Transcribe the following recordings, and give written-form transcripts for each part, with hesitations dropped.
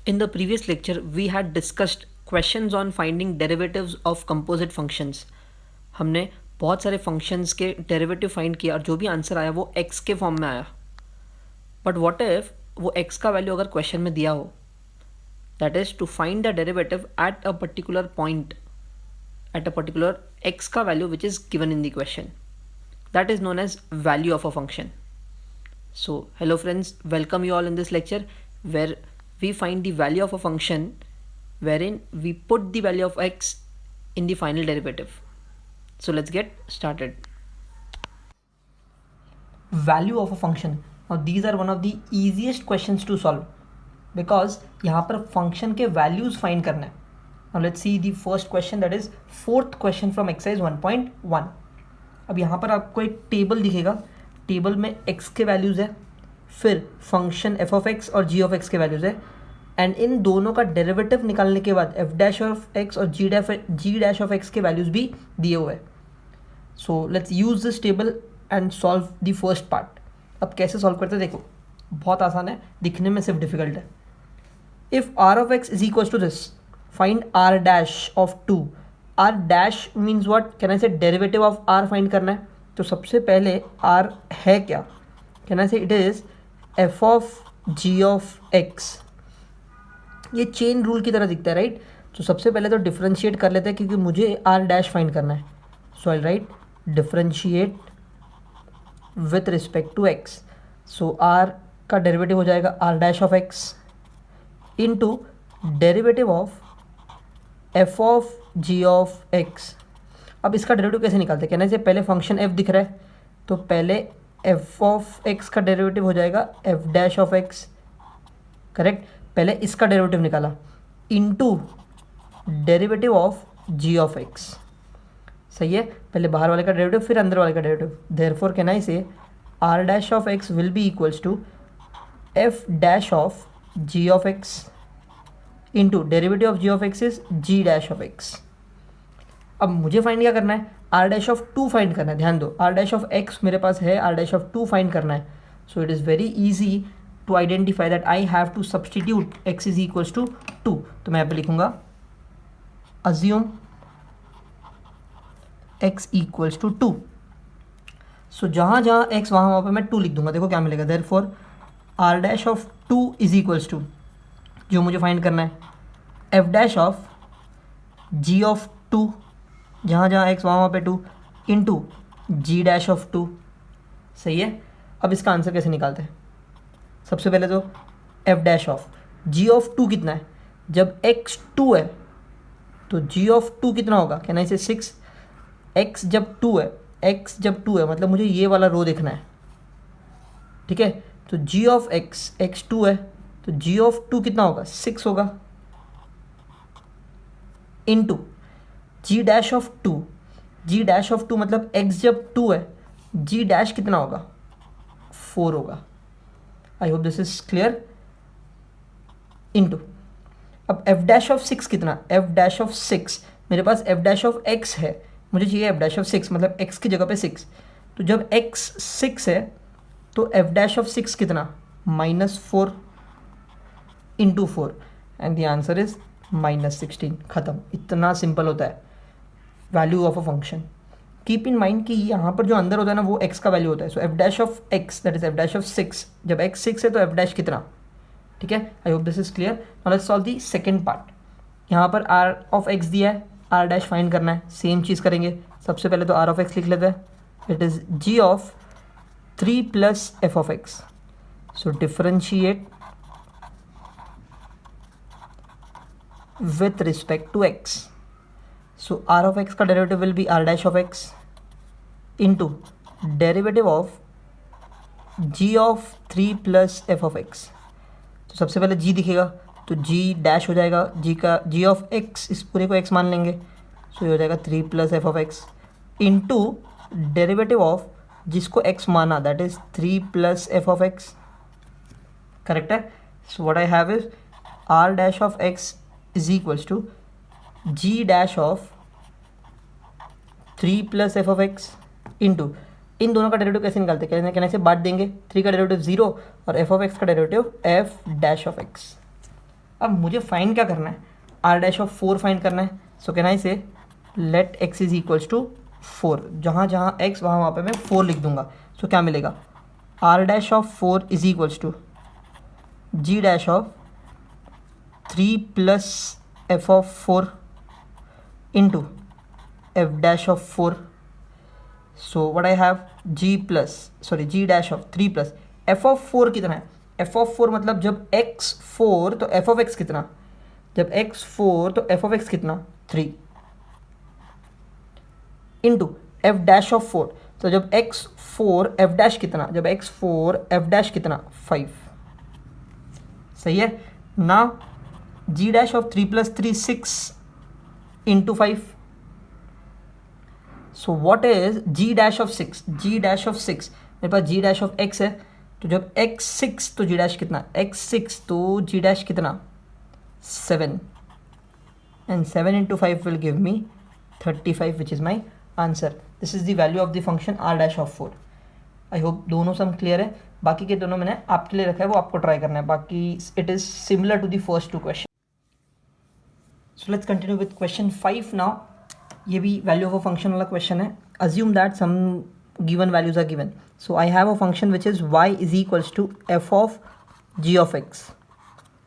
In the previous lecture, we had discussed questions on finding derivatives of composite functions. हमने बहुत सारे functions के derivative find किया और जो भी आंसर आया वो x के फॉर्म में आया. बट वॉट इफ वो x का वैल्यू अगर क्वेश्चन में दिया हो, that is to find the derivative at a particular point at a particular x का value which is given in the question. That is known as value of a function. So hello friends, welcome you all in this lecture where we find the value of a function wherein we put the value of x in the final derivative. So let's get started. Value of a function. Now these are one of the easiest questions to solve because यहाँ पर function के values find करना है. Now let's see the first question, that is fourth question from exercise 1.1. अब यहाँ पर आपको एक टेबल दिखेगा, टेबल में x के वैल्यूज़ है, फिर फंक्शन f ऑफ x और g ऑफ x के वैल्यूज़ है, एंड इन दोनों का डेरिवेटिव निकालने के बाद f डैश ऑफ x और g डैश ऑफ x के वैल्यूज़ भी दिए हुए हैं. So let's use this table and solve the first part. अब कैसे सॉल्व करते हैं देखो, बहुत आसान है, दिखने में सिर्फ डिफिकल्ट है. If r of x is equal to this, find r dash of 2. r dash means what, can I say derivative of r find करना है. तो सबसे पहले r है क्या, कैन आई से it is f of g of x. ये chain rule की तरह दिखता है, राइट. तो सबसे पहले तो डिफ्रेंशिएट कर लेते हैं क्योंकि मुझे r डैश फाइंड करना है. So I write differentiate with respect to x. So r का डेरिवेटिव हो जाएगा r dash of x into derivative of f of g of x. अब इसका डेरिवेटिव कैसे निकालते हैं, कहने से पहले फंक्शन f दिख रहा है तो पहले f ऑफ x का डेरिवेटिव हो जाएगा f dash of x. Correct, पहले इसका डेरिवेटिव निकाला into derivative of g of x. सही है, पहले बाहर वाले का डेरिवेटिव फिर अंदर वाले का derivative. Therefore can I say r dash of x will be equals to f dash of g of x into derivative of g of x is g dash of x. अब मुझे find क्या करना है, r dash of 2 find करना है. ध्यान दो, r dash of x मेरे पास है, r डैश ऑफ 2 फाइंड करना है. So it is very easy to identify that I have to substitute x is equals to 2. तो मैं यहाँ पे लिखूंगा assume x equals to 2. So जहाँ जहाँ x वहाँ पे मैं 2 लिख दूंगा. देखो क्या मिलेगा, therefore r dash of 2 is equals to, जो मुझे फाइंड करना है, f dash of g of 2, जहाँ जहाँ x वहाँ पे 2 इंटू g डैश ऑफ 2. सही है. अब इसका आंसर कैसे निकालते हैं, सबसे पहले तो f dash of g of 2 कितना है, जब x 2 है तो g ऑफ 2 कितना होगा, कहना इसे 6. x जब 2 है, x जब 2 है मतलब मुझे ये वाला रो देखना है. ठीक है, तो g ऑफ x 2 है तो g ऑफ 2 कितना होगा, 6 होगा, into g dash of 2. g dash of 2 मतलब x जब 2 है, g डैश कितना होगा, 4 होगा. आई hope this is clear. Into अब f डैश ऑफ 6 कितना, f डैश ऑफ 6 मेरे पास f डैश ऑफ x है, मुझे चाहिए f डैश ऑफ 6 मतलब x की जगह पे 6. तो जब x 6 है तो f डैश ऑफ 6 कितना, -4 into 4 and the answer is -16. ख़त्म. इतना सिंपल होता है value of a function. Keep in mind कि यहाँ पर जो अंदर होता है ना वो x का वैल्यू होता है. सो f dash of x that is f dash of 6, जब x 6 है तो f डैश कितना. ठीक है, आई hope this is clear. Now let's solve the second part. यहाँ पर r ऑफ x दिया है, r डैश फाइंड करना है. सेम चीज़ करेंगे, सबसे पहले तो r ऑफ x लिख लेते हैं. It is g of 3 plus f of x. So differentiate with respect to x. So r of x का derivative will be r dash of x into derivative of g of 3 plus f of x. तो सबसे पहले g दिखेगा तो g dash हो जाएगा, g of x, इस पूरे को x मान लेंगे. सो ये हो जाएगा 3 plus f of x into derivative of जिसको x माना that is 3 plus f of x. Correct है. So what I have is r dash of x is equals to g dash of 3 plus F of X into इन दोनों का derivative कैसे निकालते हैं, कहने से बांट देंगे. 3 का डेरिवेटिव 0 और एफ ऑफ एक्स का derivative F dash of x. अब मुझे फाइंड क्या करना है, आर डैश ऑफ 4 फाइंड करना है. सो can I say let x is equals to 4. जहाँ जहाँ x वहाँ पे मैं 4 लिख दूंगा. सो क्या मिलेगा, R dash of 4 is equals to G dash of 3 plus F of 4 into F dash of 4. So what I have, G dash of 3 plus F of 4 कितना है, एफ ऑफ 4 मतलब जब x 4 तो एफ ऑफ x कितना, जब x 4 तो f of x कितना 3 into F dash of 4. तो जब x 4 एफ डैश कितना, जब x 4 एफ डैश कितना 5. सही है ना. G dash of 3 plus 3 6 into 5. So what is G dash of 6, G dash of 6 मेरे पास जी डैश ऑफ x है. तो जब x 6 तो जी डैश कितना, x 6 तो जी डैश कितना 7 and 7 into 5 will give me 35 which is my answer. This is the value of the function R dash of 4. I hope दोनों सम क्लियर है. बाकी के दोनों मैंने आपके लिए रखा है, वो आपको ट्राई करना है. बाकी it is similar to the first 2 question. So let's continue with question 5 now. ये भी वैल्यू ऑफ अ फंक्शन वाला क्वेश्चन है. Assume that some given values are given. So I have a function which is y is equals to F of ji of X.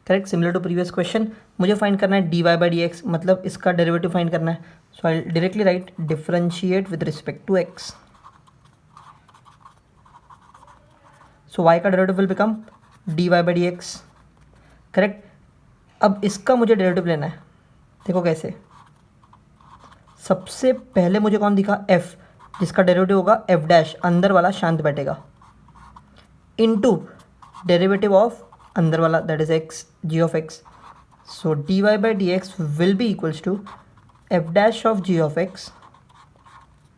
Correct, similar to previous question. मुझे find करना है dy by D x, मतलब इसका derivative find करना है. So I directly write differentiate with respect to x. So y का derivative will become dy by D X. Correct. अब इसका मुझे डेरिवेटिव लेना है. देखो कैसे, सबसे पहले मुझे कौन दिखा, f, जिसका डेरिवेटिव होगा f डैश, अंदर वाला शांत बैठेगा, इनटू डेरिवेटिव ऑफ अंदर वाला that is x, g of x. So dy by D X will be equals to f dash of g of x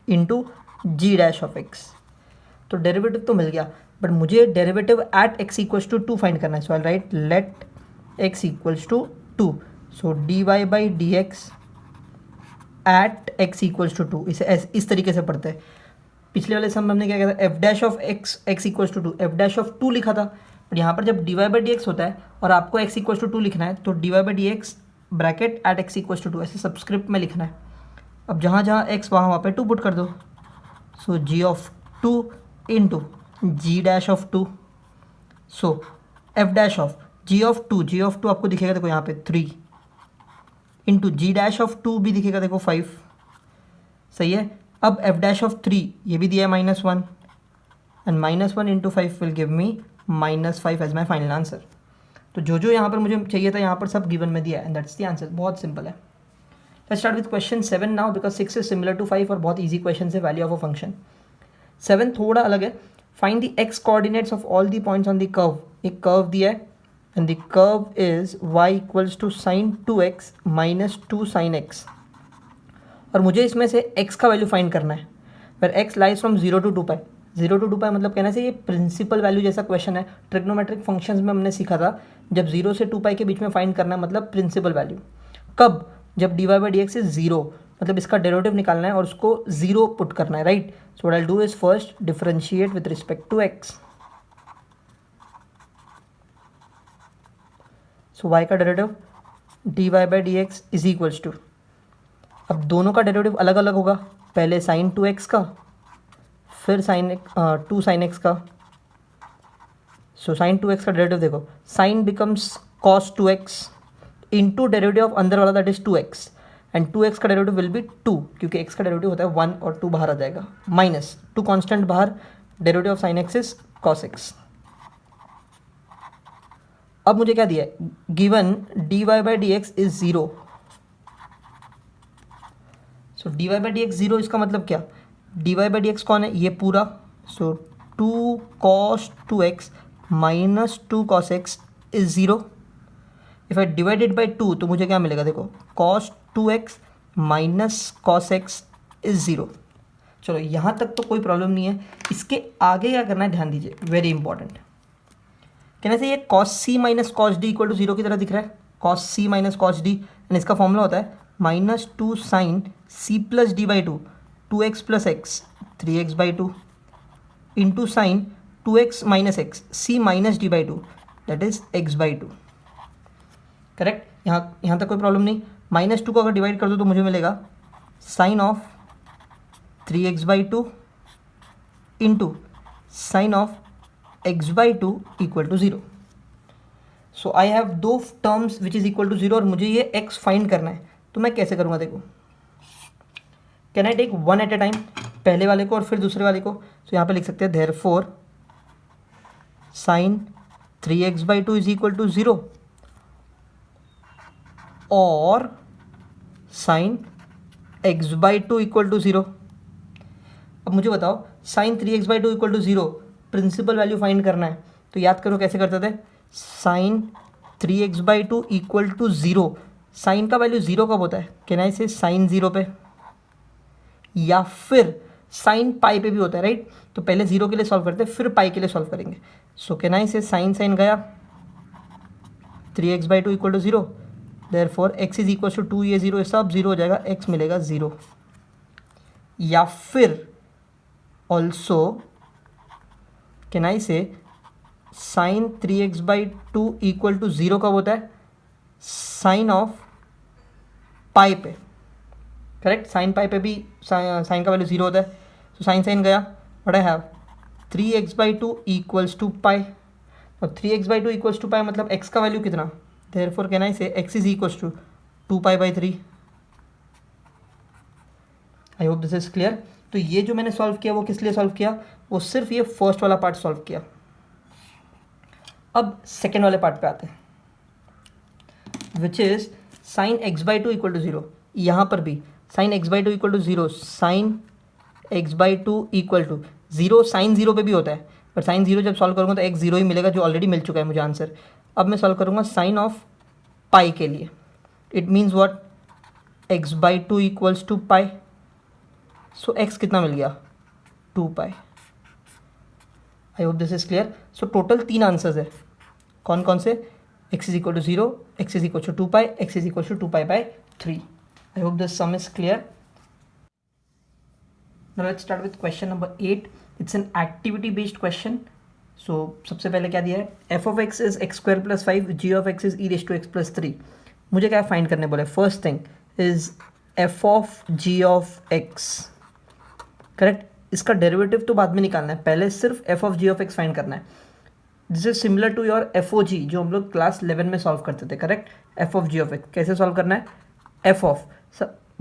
into g dash of x. तो derivative तो मिल गया, बट मुझे derivative at x equals to 2 find करना है. So I write let x equals to 2. So dy by D X at x equals to 2. इसे इस तरीके से पढ़ते हैं. पिछले वाले सम में हमने क्या किया था, f dash of x equals to 2, f dash of 2 लिखा था. बट यहाँ पर जब dy बाई डी एक्स होता है और आपको x इक्वल्स टू 2 लिखना है, तो dy by D X bracket at x equals to 2 ऐसे सबस्क्रिप्ट में लिखना है. अब जहाँ जहाँ x वहाँ पे 2 पुट कर दो. So g of 2 into G dash of 2. So f dash of g of 2 आपको दिखेगा देखो यहाँ पे 3 इंटू जी डैश ऑफ 2 भी दिखेगा देखो 5. सही है. अब f डैश ऑफ 3 ये भी दिया है -1 and -1 into 5 will give me -5 as my final answer. तो जो यहाँ पर मुझे चाहिए था यहाँ पर सब गिवन में दिया है एंड दैट्स द आंसर. बहुत सिंपल है. Let's start with question 7 now because 6 is similar to 5 और बहुत ईजी क्वेश्चन है वैल्यू ऑफ अ फंक्शन. 7 थोड़ा अलग है. Find the x coordinates of all the points on the curve. एक curve दिया है and the curve is y equals to sin 2x minus 2 sin x. और मुझे इसमें से x का वैल्यू फाइंड करना है where x lies from 0 to 2 pi. 0 to 2 pi मतलब कहना से ये प्रिंसिपल वैल्यू जैसा क्वेश्चन है. ट्रिग्नोमेट्रिक फंक्शंस में हमने सीखा था जब 0 से 2 pi के बीच में फाइंड करना है मतलब प्रिंसिपल वैल्यू. कब, जब dy by D X is 0, मतलब इसका डेरिवेटिव निकालना है और उसको 0 पुट करना है. Right. So what I do is first differentiate with respect to x. So y का derivative dy by D X is equals to, अब दोनों का डेरिवेटिव अलग अलग होगा. पहले साइन 2x का, फिर साइन 2 साइन x का. सो साइन 2x का डेरिवेटिव देखो, sine becomes cos 2x into derivative of अंदर वाला that is 2x and 2x का डेरिवेटिव विल बी 2 क्योंकि x का डेरिवेटिव होता है 1 और 2 बाहर आ जाएगा. माइनस 2 कॉन्स्टेंट बाहर, derivative of sine x is cos x. अब मुझे क्या दिया है, given dy by D X is 0. So dy by D x 0 इसका मतलब क्या, dy बाई डी एक्स कौन है, ये पूरा. सो 2 cos 2x minus 2 cos x is 0. If I divided by 2 तो मुझे क्या मिलेगा देखो, cos 2x minus cos x is 0. चलो यहाँ तक तो कोई प्रॉब्लम नहीं है. इसके आगे क्या करना है ध्यान दीजिए, वेरी इंपॉर्टेंट. कहने से ये cos c minus cos D equal to 0 की तरह दिख रहा है. cos c minus cos D and इसका फॉर्मूला होता है -2 sine c plus D by 2 2x plus X 3x by 2 into sine 2x minus X c minus D by 2 that is x by 2. Correct, यहाँ तक कोई problem नहीं। -2 को अगर divide कर दो तो मुझे मिलेगा sine of 3x/2 into sine of x/2 equal to 0। So I have दो terms which is equal to 0 और मुझे ये x फाइंड करना है। तो मैं कैसे करूँगा, देखो, can I take one at a time, पहले वाले को और फिर दूसरे वाले को। तो यहाँ पे लिख सकते हैं therefore sine 3x/2 is equal to 0 और साइन x/2 इक्वल टू 0। अब मुझे बताओ, sine 3x/2 equal to 0 principal value find करना है। तो याद करो कैसे करते थे, sine 3x/2 equal to 0, sine का वैल्यू 0 कब होता है, कैन आई से साइन 0 पे, या फिर साइन पाई पे भी होता है, राइट। तो पहले 0 के लिए सॉल्व करते हैं, फिर पाई के लिए सॉल्व करेंगे। सो कैन आई से साइन गया 3x/2 equal to 0, therefore x is equal to 2, ये 0 सब 0 हो जाएगा, x मिलेगा 0। या फिर ऑल्सो कैन आई से साइन 3x/2 इक्वल टू 0 कब होता है, साइन ऑफ पाई पे, करेक्ट। साइन पाई पे भी साइन का वैल्यू 0 होता है। तो साइन गया, what I have 3x/2 equals to pi, और 3x/2 इक्वल्स टू पाई मतलब x का वैल्यू कितना, therefore can I say x is equals to 2π/3। I hope this is clear. तो ये जो मैंने सॉल्व किया वो किस लिए सॉल्व किया, वो सिर्फ ये फर्स्ट वाला पार्ट सॉल्व किया। अब सेकेंड वाले पार्ट पे आते हैं, which is sine x/2 equal to 0। यहाँ पर भी sine x/2 equal to 0, sine x/2 equal to 0, sine 0 पे भी होता है, पर साइन 0 जब सॉल्व करूँगा तो x 0 ही मिलेगा, जो ऑलरेडी मिल चुका है मुझे आंसर। अब मैं सॉल्व करूँगा साइन ऑफ पाई के लिए, it means what, x/2 equals to pi. So x कितना मिल गया, 2π। I hope this is clear. So total 3 answers है, कौन कौन से, x is equal to 0, x is equal to 2π, x is equal to 2π/3। I hope this sum is clear. Now let's start with question number 8. It's an activity based question. So सबसे पहले क्या दिया है, f of x is x square plus 5, g of x is e raised to x plus 3। मुझे क्या find करने बोले, first thing is f of g of x, correct. इसका डेरिवेटिव तो बाद में निकालना है, पहले सिर्फ f of g of x find करना है। This is similar to your FOG जो हम लोग क्लास 11 में सॉल्व करते थे, correct. f of g of x कैसे सॉल्व करना है, f of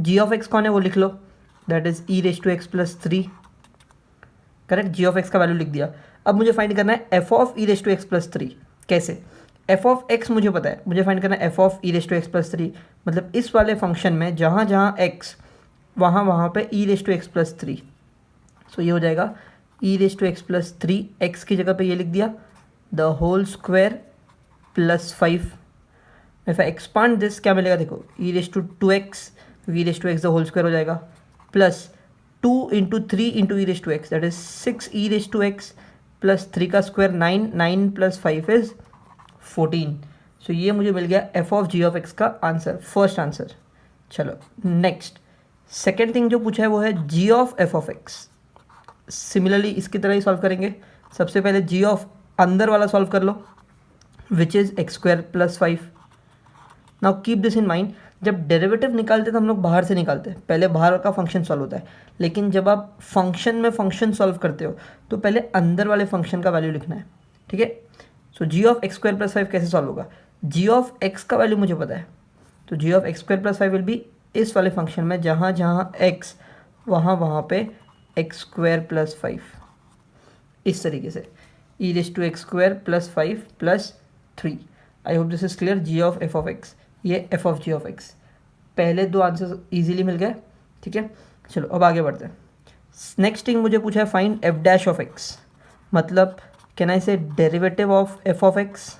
g of x कौन है वो लिख लो, that is e raised to x plus 3, correct. g of x का वैल्यू लिख दिया। अब मुझे फाइंड करना है f of e raised to x plus 3। कैसे, f of x मुझे पता है, मुझे फाइंड करना है f of e raised to x plus 3, मतलब इस वाले फंक्शन में जहाँ जहाँ x वहाँ पे e raised to x plus 3। सो ये हो जाएगा e raised to x plus 3, x की जगह पे ये लिख दिया the whole square plus 5। If I expand this क्या मिलेगा, देखो e raised to 2x, e raised to x the whole square हो जाएगा, plus 2 into 3 into E raise to X, that is 6 E raise to x plus 3 का square 9, 9 plus 5 is 14। सो ये मुझे मिल गया f of ji of x का answer, first answer. चलो next, second thing जो पूछा है वो है g of f of x. Similarly इसकी तरह ही सॉल्व करेंगे। सबसे पहले जी ऑफ अंदर वाला सॉल्व कर लो, which is x square plus 5। Now keep this in mind, जब डेरिवेटिव निकालते तो हम लोग बाहर से निकालते हैं, पहले बाहर का फंक्शन सॉल्व होता है, लेकिन जब आप फंक्शन में फंक्शन सॉल्व करते हो तो पहले अंदर वाले फंक्शन का वैल्यू लिखना है, ठीक है। So g of x square plus 5 कैसे सॉल्व होगा, जी ऑफ एक्स का वैल्यू मुझे पता है, तो g of x square plus 5 will be इस वाले फंक्शन में जहाँ जहाँ एक्स वहाँ पे एक्स स्क्वायर प्लस 5, इस तरीके से e raise to x square plus 5 plus 3। I hope this is clear. G of f of x, ये f of ji of x. पहले दो आंसर इजीली मिल गए, ठीक है। चलो अब आगे बढ़ते हैं। नेक्स्ट थिंग मुझे पूछा है find f dash of x, मतलब can I say derivative of f of x,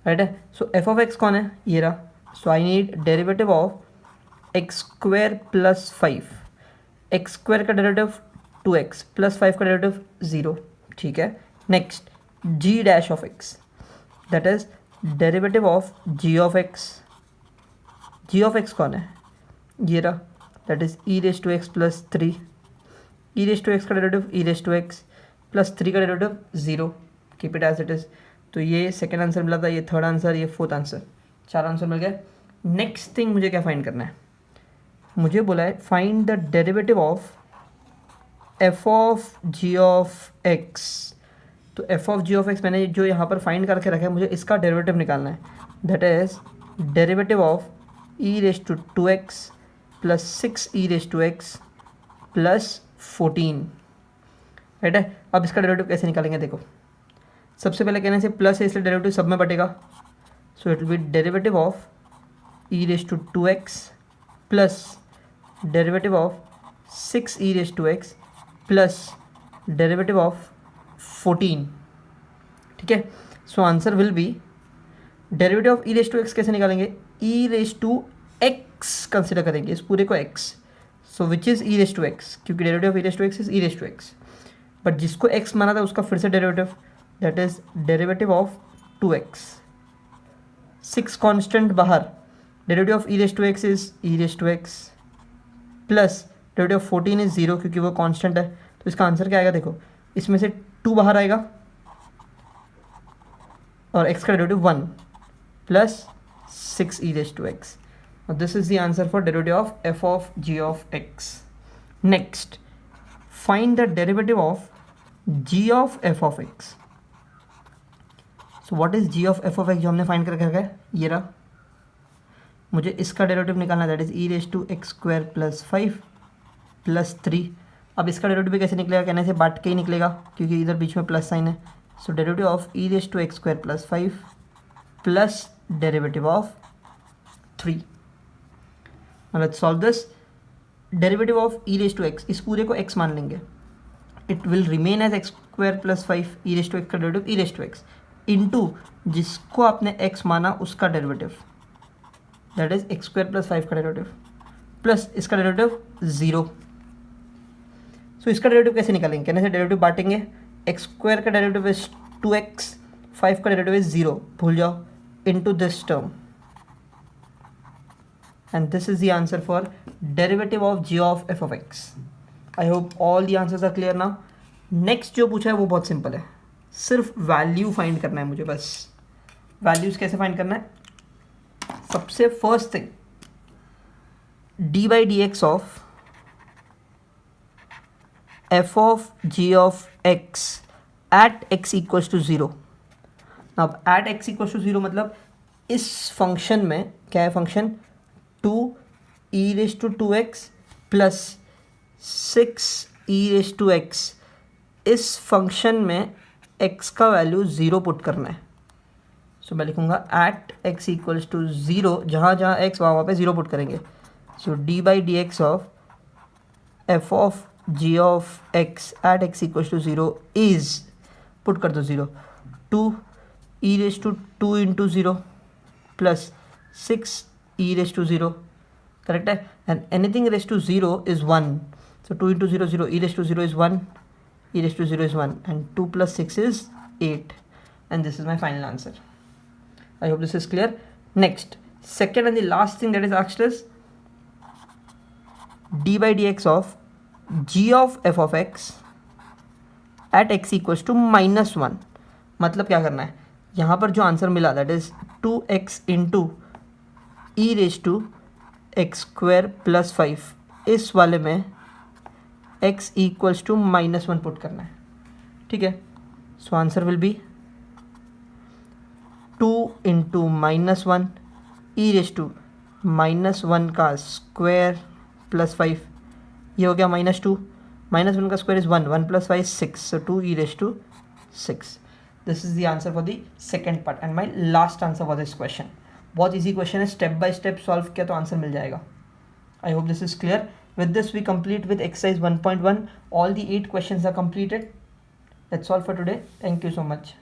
right है। सो एफ ऑफ एक्स कौन है, ये रहा। So I need derivative of x square plus 5, x square का डेरिवेटिव 2x प्लस 5 का derivative 0, ठीक है। Next g dash of x, that is derivative of ji of x. G of x कौन है, ये रहा, that is e raise to x plus 3, e raise to x का derivative e raise to x plus 3 का derivative 0, keep it as it is. तो ये second answer मिला था, ये थर्ड आंसर, ये फोर्थ आंसर, 4 आंसर मिल गए। नेक्स्ट थिंग मुझे क्या फाइंड करना है, मुझे बोला है find the derivative of f of ji of x. तो f of ji of x मैंने जो यहाँ पर फाइंड करके रखा है, मुझे इसका डेरिवेटिव निकालना है। That is derivative of E raise to 2x plus 6 E raise to x plus 14, right है। अब इसका डेरिवेटिव कैसे निकालेंगे, देखो सबसे पहले कहने से प्लस है इसलिए डेरिवेटिव सब में बटेगा, so it will be derivative of E raise to 2x plus derivative of 6 E raise to x plus derivative of 14, ठीक है। So answer will be derivative of E raise to x कैसे निकालेंगे, e raise to x consider करेंगे इस पूरे को x, so which is e raise to x, क्योंकि derivative of E raise to x is e raise to x, but जिसको x माना था उसका फिर से derivative, that is derivative of 2x, 6 constant बाहर, derivative of E raise to x is e raise to x plus derivative of 14 is 0 क्योंकि वो constant है। तो इसका आंसर क्या आएगा, देखो इसमें से 2 बाहर आएगा और x का derivative 1 plus 6 E raise to x. This is the answer for derivative of f of ji of x. Next find the derivative of ji of f of x. So what is g of f of x जो हमने find करके रखा है, ये रहा। मुझे इसका derivative निकालना है, that is e raise to x square plus 5 plus 3। अब इसका डेरिवेटिव भी कैसे निकलेगा, कहने से बांट के ही निकलेगा क्योंकि इधर बीच में प्लस साइन है। So derivative of E raise to x square plus 5 plus derivative of 3। Now let's solve this. Derivative of e raised to x, इस पूरे को x मान लेंगे, it will remain as x square plus 5 e raised to x का derivative e raised to x into जिसको आपने x माना उसका derivative, that is x square plus 5 का डेरिवेटिव प्लस इसका डेरिवेटिव 0। सो इसका डेरिवेटिव कैसे निकालेंगे, कहने से डेरिवेटिव बांटेंगे, x स्क्वायर का डेरिवेटिव इज 2x, 5 का डेरिवेटिव इज 0, भूल जाओ, into this term, and this is the answer for derivative of g of f of x. I hope all the answers are clear now. Next जो पूछा है वो बहुत simple है, सिर्फ वैल्यू फाइंड करना है मुझे बस। वैल्यूज कैसे फाइंड करना है, सबसे first thing d by D x of f of ji of x at x equals to 0। अब एट एक्स इक्वल्स टू 0 मतलब इस फंक्शन में क्या है, function 2 e raise to 2x plus 6 E raise to x, इस function में x का value 0 put करना है। सो मैं लिखूँगा एट x इक्वल्स टू 0, जहाँ जहाँ x वहाँ पे 0 पुट करेंगे। So d by D x of f of ji of x at x equals to 0 is, put कर दो 0, 2 e raise to 2 into 0 plus 6 e raised to 0, correct है, and anything raised to 0 is 1, so 2 into 0 0, e raised to 0 is 1, e raised to 0 is 1, and 2 plus 6 is 8, and this is my final answer. I hope this is clear. Next, second and the last thing that is asked is d by dx of g of f of x at x equals to -1। मतलब क्या करना है, यहाँ पर जो answer मिला that is 2x into E raise to x square plus 5, इस वाले में x इक्वल्स टू -1 पुट करना है, ठीक है। So answer will be 2 into -1 e raise to -1 का स्क्वायर प्लस 5, ये हो गया -2, -1 का square is 1, 1 plus 5 6, so 2 e raise to 6। This is the answer for the second part and my last answer for this question. बहुत easy question है, step by step solve किया तो answer मिल जाएगा। I hope this is clear. With this we complete with exercise 1.1, all the 8 questions are completed. That's all for today, thank you so much.